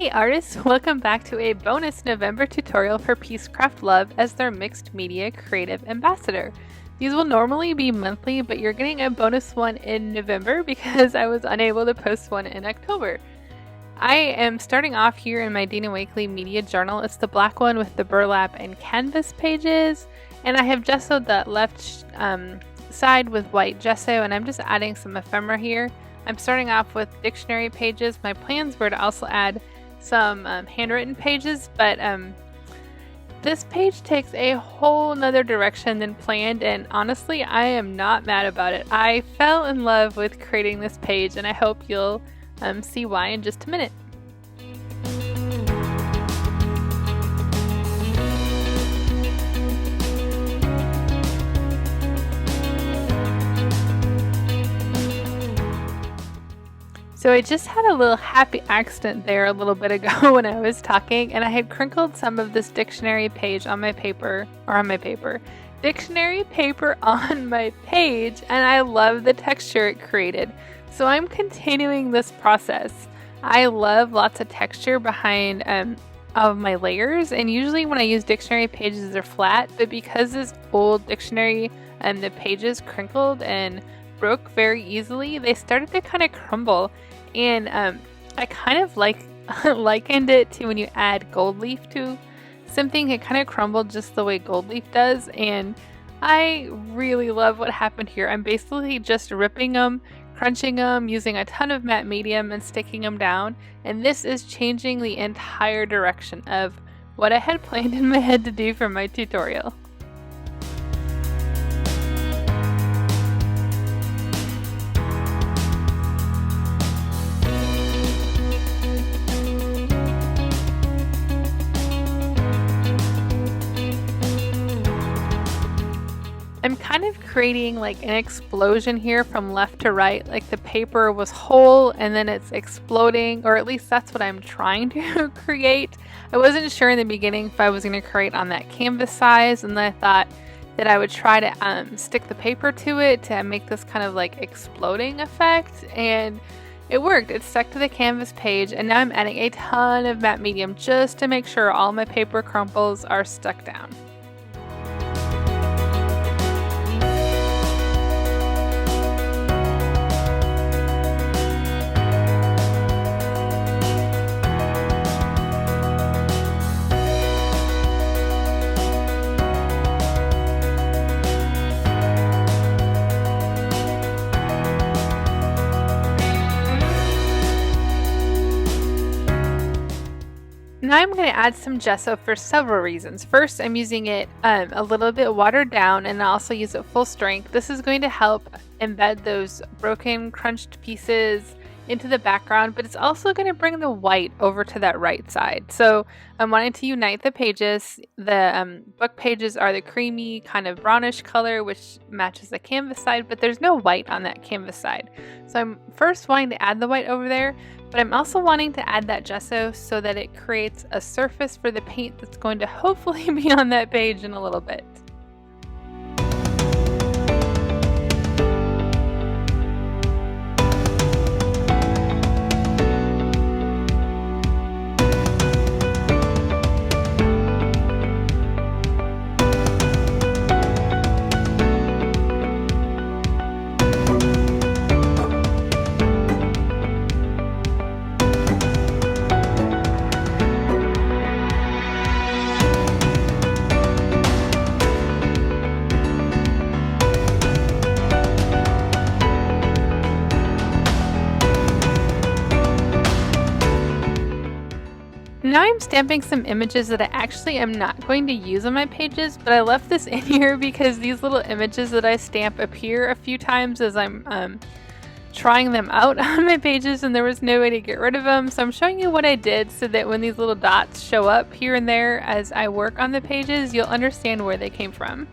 Hey artists, welcome back to a bonus November tutorial for Peacecraft Love as their mixed media creative ambassador. These will normally be monthly, but you're getting a bonus one in November because I was unable to post one in October. I am starting off here in my Dina Wakley media journal. It's the black one with the burlap and canvas pages, and I have gessoed that left side with white gesso, and I'm just adding some ephemera here. I'm starting off with dictionary pages. My plans were to also add some handwritten pages, but this page takes a whole nother direction than planned, and honestly I am not mad about it. I fell in love with creating this page, and I hope you'll see why in just a minute. So I just had a little happy accident there a little bit ago when I was talking, and I had crinkled some of this dictionary page on my paper, dictionary paper on my page, and I love the texture it created. So I'm continuing this process. I love lots of texture behind of my layers, and usually when I use dictionary pages they're flat, but because this old dictionary and the pages crinkled and broke very easily, they started to kind of crumble, and I kind of likened it to when you add gold leaf to something. It kind of crumbled just the way gold leaf does, and I really love what happened here. I'm basically just ripping them, crunching them, using a ton of matte medium and sticking them down, and this is changing the entire direction of what I had planned in my head to do for my tutorial. I'm kind of creating like an explosion here from left to right, like the paper was whole and then it's exploding, or at least that's what I'm trying to create. I wasn't sure in the beginning if I was going to create on that canvas size, and then I thought that I would try to stick the paper to it to make this kind of like exploding effect, and it worked. It stuck to the canvas page, and now I'm adding a ton of matte medium just to make sure all my paper crumples are stuck down. Now I'm going to add some gesso for several reasons. First, I'm using it a little bit watered down, and I also use it full strength. This is going to help embed those broken, crunched pieces into the background, but it's also going to bring the white over to that right side. So I'm wanting to unite the pages. The book pages are the creamy kind of brownish color, which matches the canvas side, but there's no white on that canvas side. So I'm first wanting to add the white over there, but I'm also wanting to add that gesso so that it creates a surface for the paint that's going to hopefully be on that page in a little bit. Now I'm stamping some images that I actually am not going to use on my pages, but I left this in here because these little images that I stamp appear a few times as I'm trying them out on my pages, and there was no way to get rid of them. So I'm showing you what I did so that when these little dots show up here and there as I work on the pages, you'll understand where they came from.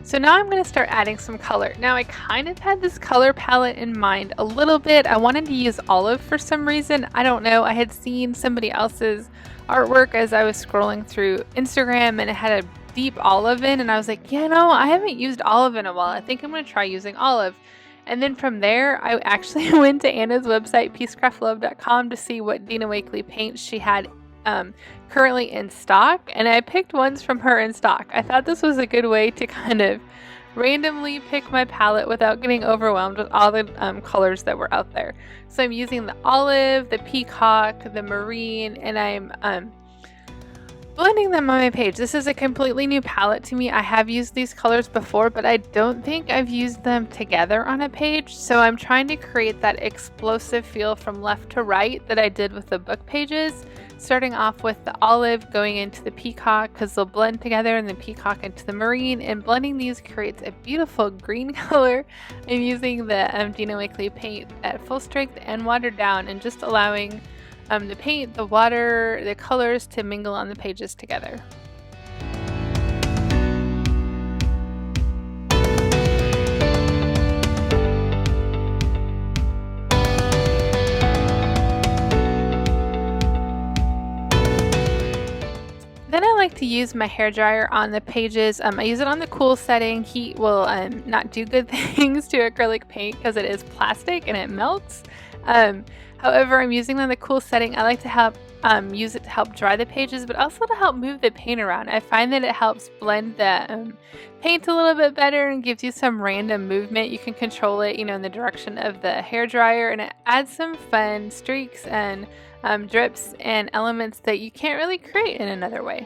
So now I'm going to start adding some color. Now I kind of had this color palette in mind a little bit. I wanted to use olive for some reason. I don't know. I had seen somebody else's artwork as I was scrolling through Instagram, and it had a deep olive in, and I was like, yeah, no, I haven't used olive in a while. I think I'm going to try using olive. And then from there, I actually went to Anna's website, peacecraftlove.com, to see what Dina Wakley paints she had currently in stock, and I picked ones from her in stock. I thought this was a good way to kind of randomly pick my palette without getting overwhelmed with all the colors that were out there. So I'm using the olive, the peacock, the marine, and I'm blending them on my page. This is a completely new palette to me. I have used these colors before, but I don't think I've used them together on a page. So I'm trying to create that explosive feel from left to right that I did with the book pages, starting off with the olive going into the peacock because they'll blend together, and the peacock into the marine, and blending these creates a beautiful green color. I'm using the Dina Wakley paint at full strength and watered down, and just allowing the paint, the water, the colors to mingle on the pages together. Then I like to use my hairdryer on the pages. I use it on the cool setting. Heat will not do good things to acrylic paint because it is plastic and it melts. However, I'm using it on the cool setting. I like to help use it to help dry the pages, but also to help move the paint around. I find that it helps blend the paint a little bit better and gives you some random movement. You can control it, in the direction of the hairdryer, and it adds some fun streaks and drips and elements that you can't really create in another way.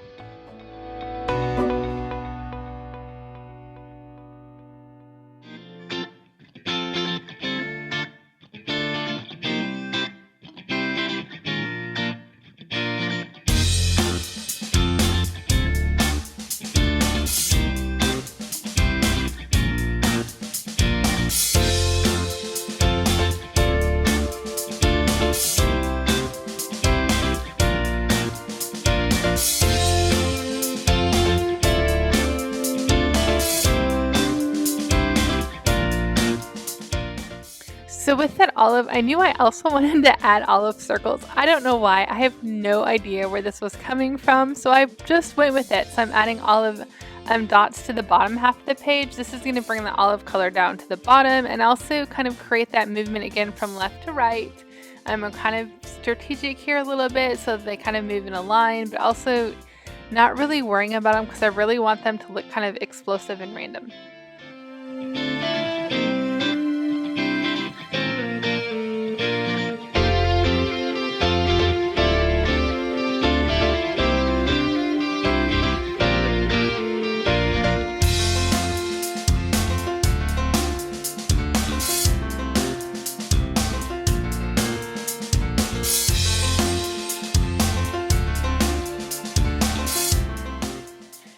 So with that olive, I knew I also wanted to add olive circles. I don't know why. I have no idea where this was coming from, so I just went with it. So I'm adding olive dots to the bottom half of the page. This is going to bring the olive color down to the bottom and also kind of create that movement again from left to right. I'm kind of strategic here a little bit so they kind of move in a line, but also not really worrying about them because I really want them to look kind of explosive and random.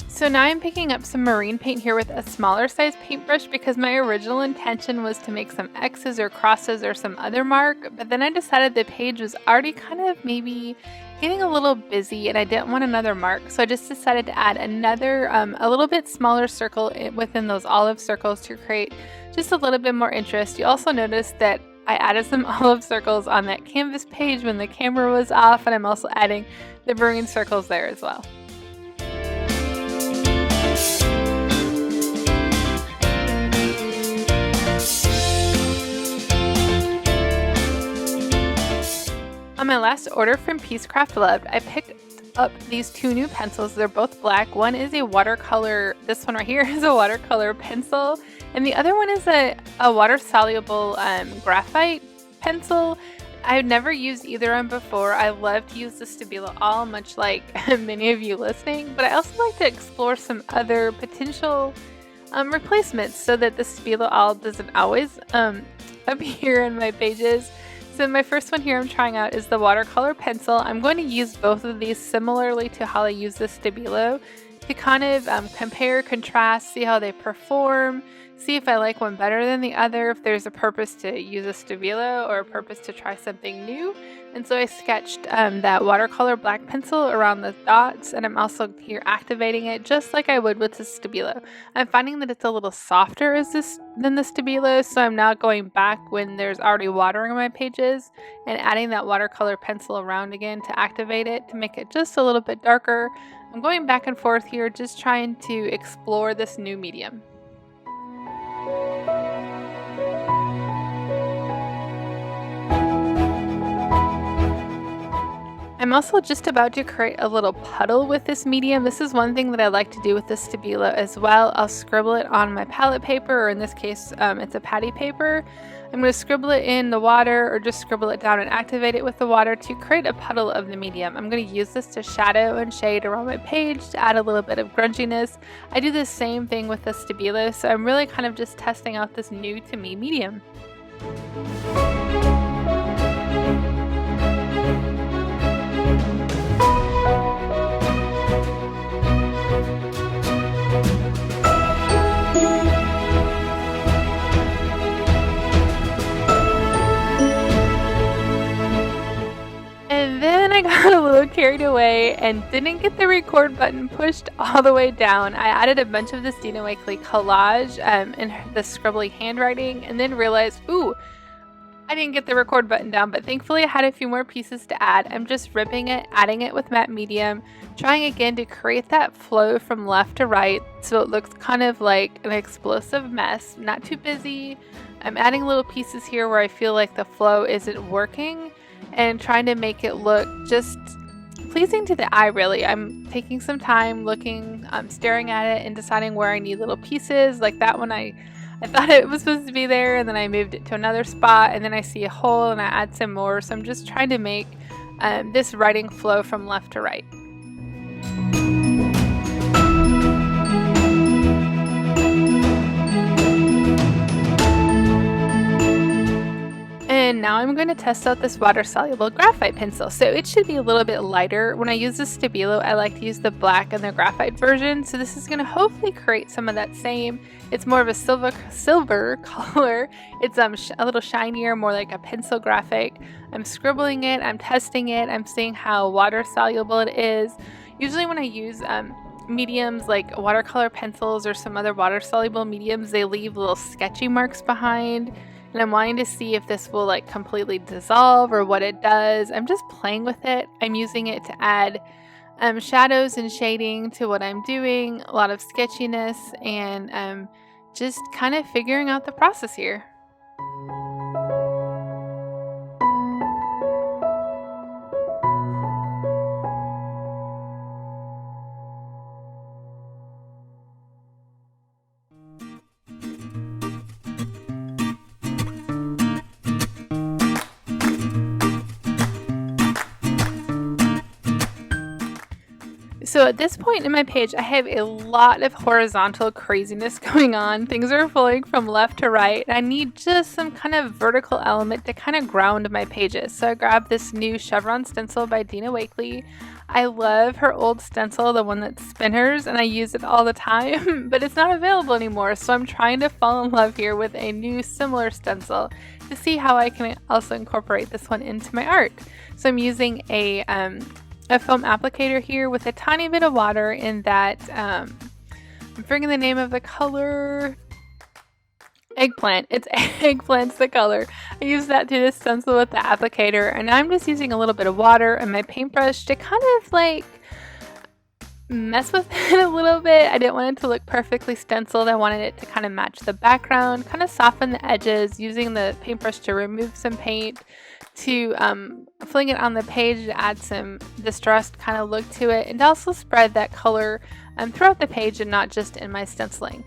So now I'm picking up some marine paint here with a smaller size paintbrush because my original intention was to make some X's or crosses or some other mark, but then I decided the page was already kind of maybe getting a little busy and I didn't want another mark, so I just decided to add another a little bit smaller circle within those olive circles to create just a little bit more interest. You also notice that I added some olive circles on that canvas page when the camera was off, and I'm also adding the marine circles there as well. On my last order from Peacecraft Loved, I picked up these two new pencils. They're both black. One is a watercolor, this one right here is a watercolor pencil, and the other one is a water-soluble graphite pencil. I've never used either of them before. I love to use the Stabilo All, much like many of you listening, but I also like to explore some other potential replacements so that the Stabilo All doesn't always appear in my pages. So my first one here I'm trying out is the watercolor pencil. I'm going to use both of these similarly to how I use the Stabilo to kind of compare, contrast, see how they perform, see if I like one better than the other, if there's a purpose to use a Stabilo or a purpose to try something new. And so I sketched that watercolor black pencil around the dots, and I'm also here activating it just like I would with the Stabilo. I'm finding that it's a little softer than the Stabilo, so I'm now going back when there's already water on my pages and adding that watercolor pencil around again to activate it to make it just a little bit darker. I'm going back and forth here, just trying to explore this new medium. also just about to create a little puddle with this medium. This is one thing that I like to do with the Stabilo as well. I'll scribble it on my palette paper, or in this case, it's a patty paper. I'm going to scribble it in the water, or just scribble it down and activate it with the water to create a puddle of the medium. I'm going to use this to shadow and shade around my page to add a little bit of grunginess. I do the same thing with the Stabilo, so I'm really kind of just testing out this new to me medium. And then I got a little carried away and didn't get the record button pushed all the way down. I added a bunch of this Dina Wakley collage in the scribbly handwriting, and then realized, ooh, I didn't get the record button down, but thankfully I had a few more pieces to add. I'm just ripping it, adding it with matte medium, trying again to create that flow from left to right so it looks kind of like an explosive mess, not too busy. I'm adding little pieces here where I feel like the flow isn't working, and trying to make it look just pleasing to the eye, really. I'm taking some time looking, staring at it and deciding where I need little pieces. Like that one, I thought it was supposed to be there, and then I moved it to another spot, and then I see a hole and I add some more. So I'm just trying to make this writing flow from left to right. And now I'm going to test out this water-soluble graphite pencil. So it should be a little bit lighter. When I use the Stabilo, I like to use the black and the graphite version. So this is going to hopefully create some of that same. It's more of a silver color. It's a little shinier, more like a pencil graphic. I'm scribbling it, I'm testing it, I'm seeing how water-soluble it is. Usually when I use mediums like watercolor pencils or some other water-soluble mediums, they leave little sketchy marks behind. And I'm wanting to see if this will like completely dissolve or what it does. I'm just playing with it. I'm using it to add shadows and shading to what I'm doing, a lot of sketchiness, and just kind of figuring out the process here. So at this point in my page, I have a lot of horizontal craziness going on. Things are flowing from left to right. I need just some kind of vertical element to kind of ground my pages. So I grabbed this new chevron stencil by Dina Wakley. I love her old stencil, the one that's spinners, and I use it all the time, but it's not available anymore. So I'm trying to fall in love here with a new similar stencil to see how I can also incorporate this one into my art. So I'm using a foam applicator here with a tiny bit of water in that, I'm forgetting the name of the color, eggplant. It's eggplant's the color. I use that to just stencil with the applicator, and I'm just using a little bit of water and my paintbrush to kind of like mess with it a little bit. I didn't want it to look perfectly stenciled. I wanted it to kind of match the background, kind of soften the edges, using the paintbrush to remove some paint, to fling it on the page to add some distressed kind of look to it, and to also spread that color throughout the page and not just in my stenciling.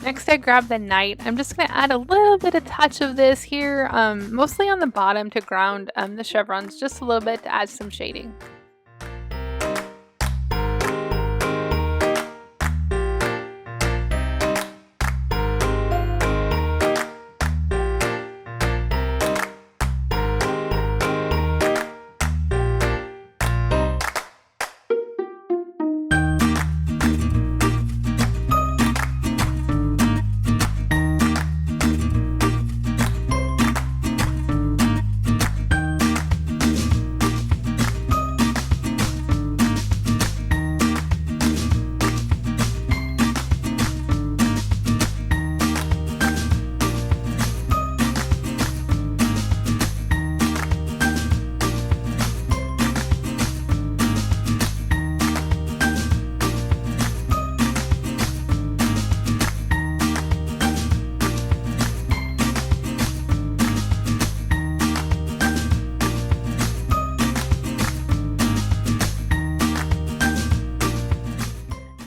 Next, I grab the night. I'm just going to add a little bit of touch of this here, mostly on the bottom to ground the chevrons, just a little bit to add some shading.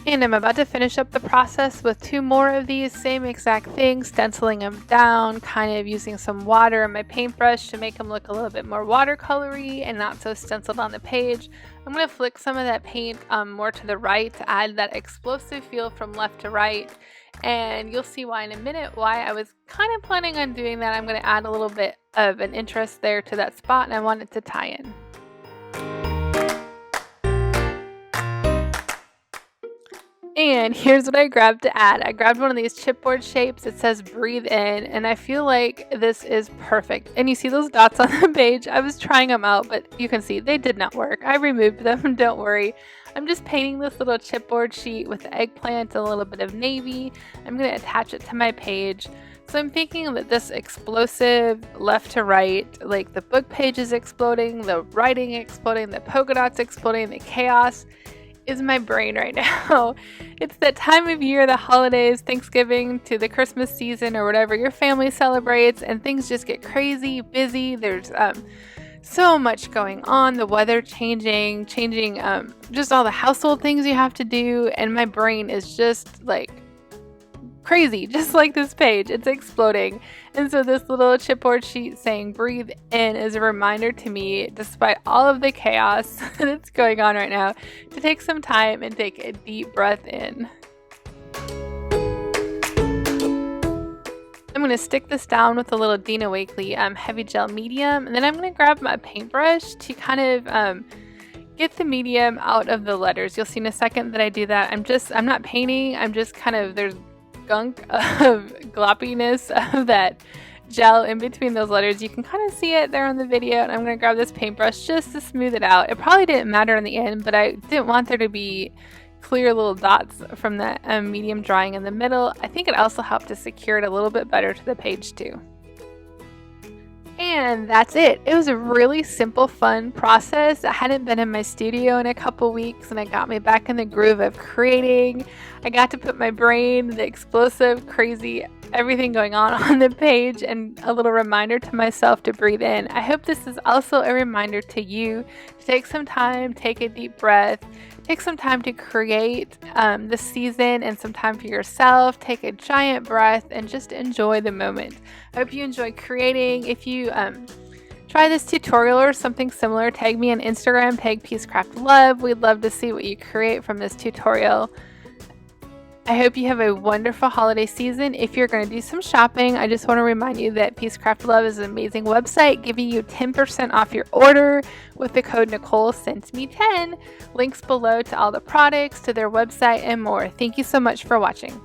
And I'm about to finish up the process with 2 more of these same exact things, stenciling them down, kind of using some water in my paintbrush to make them look a little bit more watercolory and not so stenciled on the page. I'm going to flick some of that paint more to the right to add that explosive feel from left to right. And you'll see why in a minute why I was kind of planning on doing that. I'm going to add a little bit of an interest there to that spot, and I want it to tie in. And here's what I grabbed to add. I grabbed one of these chipboard shapes. It says breathe in, and I feel like this is perfect. And you see those dots on the page? I was trying them out, but you can see they did not work. I removed them, don't worry. I'm just painting this little chipboard sheet with the eggplant and a little bit of navy. I'm going to attach it to my page. So I'm thinking that this explosive left to right, like the book page is exploding, the writing exploding, the polka dots exploding, the chaos is my brain right now. It's that time of year, the holidays, Thanksgiving to the Christmas season or whatever your family celebrates, and things just get crazy, busy. There's so much going on, the weather changing, just all the household things you have to do, and my brain is just like crazy, just like this page. It's exploding. And so this little chipboard sheet saying breathe in is a reminder to me, despite all of the chaos that's going on right now, to take some time and take a deep breath in. I'm going to stick this down with a little Dina Wakley heavy gel medium, and then I'm going to grab my paintbrush to kind of get the medium out of the letters. You'll see in a second that I do that. I'm not painting, I'm just kind of, there's gunk of gloppiness of that gel in between those letters. You can kind of see it there on the video, and I'm going to grab this paintbrush just to smooth it out. It probably didn't matter in the end, but I didn't want there to be clear little dots from that medium drawing in the middle. I think it also helped to secure it a little bit better to the page too. And that's it. It was a really simple, fun process. I hadn't been in my studio in a couple weeks, and it got me back in the groove of creating. I got to put my brain, the explosive, crazy, everything going on the page, and a little reminder to myself to breathe in. I hope this is also a reminder to you to take some time, take a deep breath, take some time to create this season and some time for yourself. Take a giant breath and just enjoy the moment. I hope you enjoy creating. If you try this tutorial or something similar, tag me on Instagram, tag PeaceCraftLove. We'd love to see what you create from this tutorial. I hope you have a wonderful holiday season. If you're going to do some shopping, I just want to remind you that PeaceCraftLove is an amazing website giving you 10% off your order with the code Nicole sent me 10. Links below to all the products, to their website, and more. Thank you so much for watching.